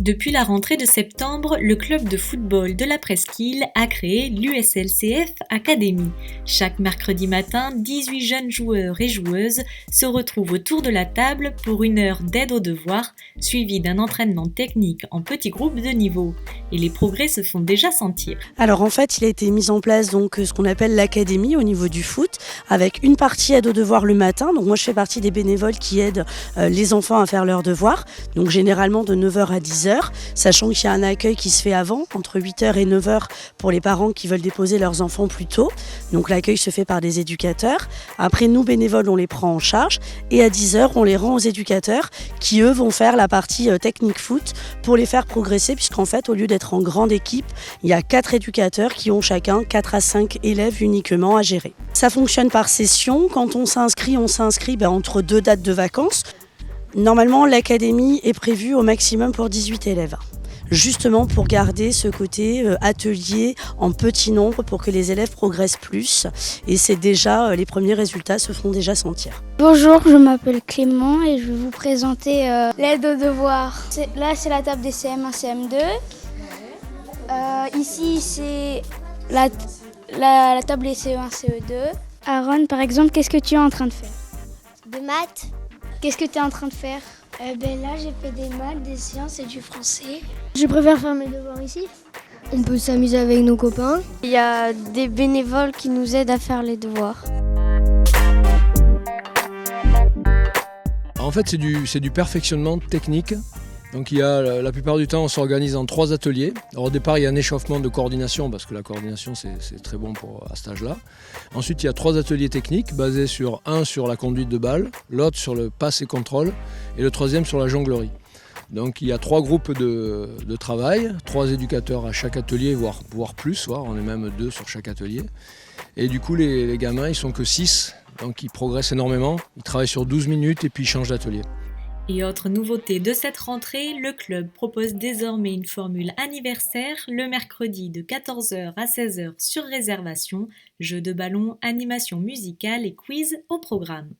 Depuis la rentrée de septembre, le club de football de la Presqu'île a créé l'USLCF Academy. Chaque mercredi matin, 18 jeunes joueurs et joueuses se retrouvent autour de la table pour une heure d'aide aux devoirs, suivie d'un entraînement technique en petits groupes de niveau. Et les progrès se font déjà sentir. Alors en fait, il a été mis en place ce qu'on appelle l'académie au niveau du foot, avec une partie aide aux devoirs le matin. Donc moi je fais partie des bénévoles qui aident les enfants à faire leurs devoirs, donc généralement de 9h à 10h, sachant qu'il y a un accueil qui se fait avant, entre 8h et 9h pour les parents qui veulent déposer leurs enfants plus tôt. Donc l'accueil se fait par des éducateurs. Après nous bénévoles, on les prend en charge et à 10h, on les rend aux éducateurs qui eux vont faire la partie technique foot pour les faire progresser, puisqu'en fait au lieu d'être en grande équipe, il y a 4 éducateurs qui ont chacun 4 à 5 élèves uniquement à gérer. Ça fonctionne par session. Quand on s'inscrit entre 2 dates de vacances. Normalement, l'académie est prévue au maximum pour 18 élèves. Justement pour garder ce côté atelier en petit nombre pour que les élèves progressent plus. Et c'est déjà, les premiers résultats se font déjà sentir. Bonjour, je m'appelle Clément et je vais vous présenter l'aide aux devoirs. Là, c'est la table des CM1, CM2. Ici, c'est la table des CE1, CE2. Aaron, par exemple, qu'est-ce que tu es en train de faire? De maths. Qu'est-ce que tu es en train de faire? Là, j'ai fait des maths, des sciences et du français. Je préfère faire mes devoirs ici. On peut s'amuser avec nos copains. Il y a des bénévoles qui nous aident à faire les devoirs. En fait, c'est du perfectionnement technique. Donc la plupart du temps, on s'organise en 3 ateliers. Alors, au départ, il y a un échauffement de coordination, parce que la coordination, c'est très bon à cet âge-là. Ensuite, il y a 3 ateliers techniques, basés sur la conduite de balle, l'autre sur le passe et contrôle, et le troisième sur la jonglerie. Donc il y a 3 groupes de travail, 3 éducateurs à chaque atelier, voire plus, on est même 2 sur chaque atelier. Et du coup, les gamins, ils sont que 6, donc ils progressent énormément. Ils travaillent sur 12 minutes et puis ils changent d'atelier. Et autre nouveauté de cette rentrée, le club propose désormais une formule anniversaire le mercredi de 14h à 16h sur réservation, jeux de ballon, animation musicale et quiz au programme.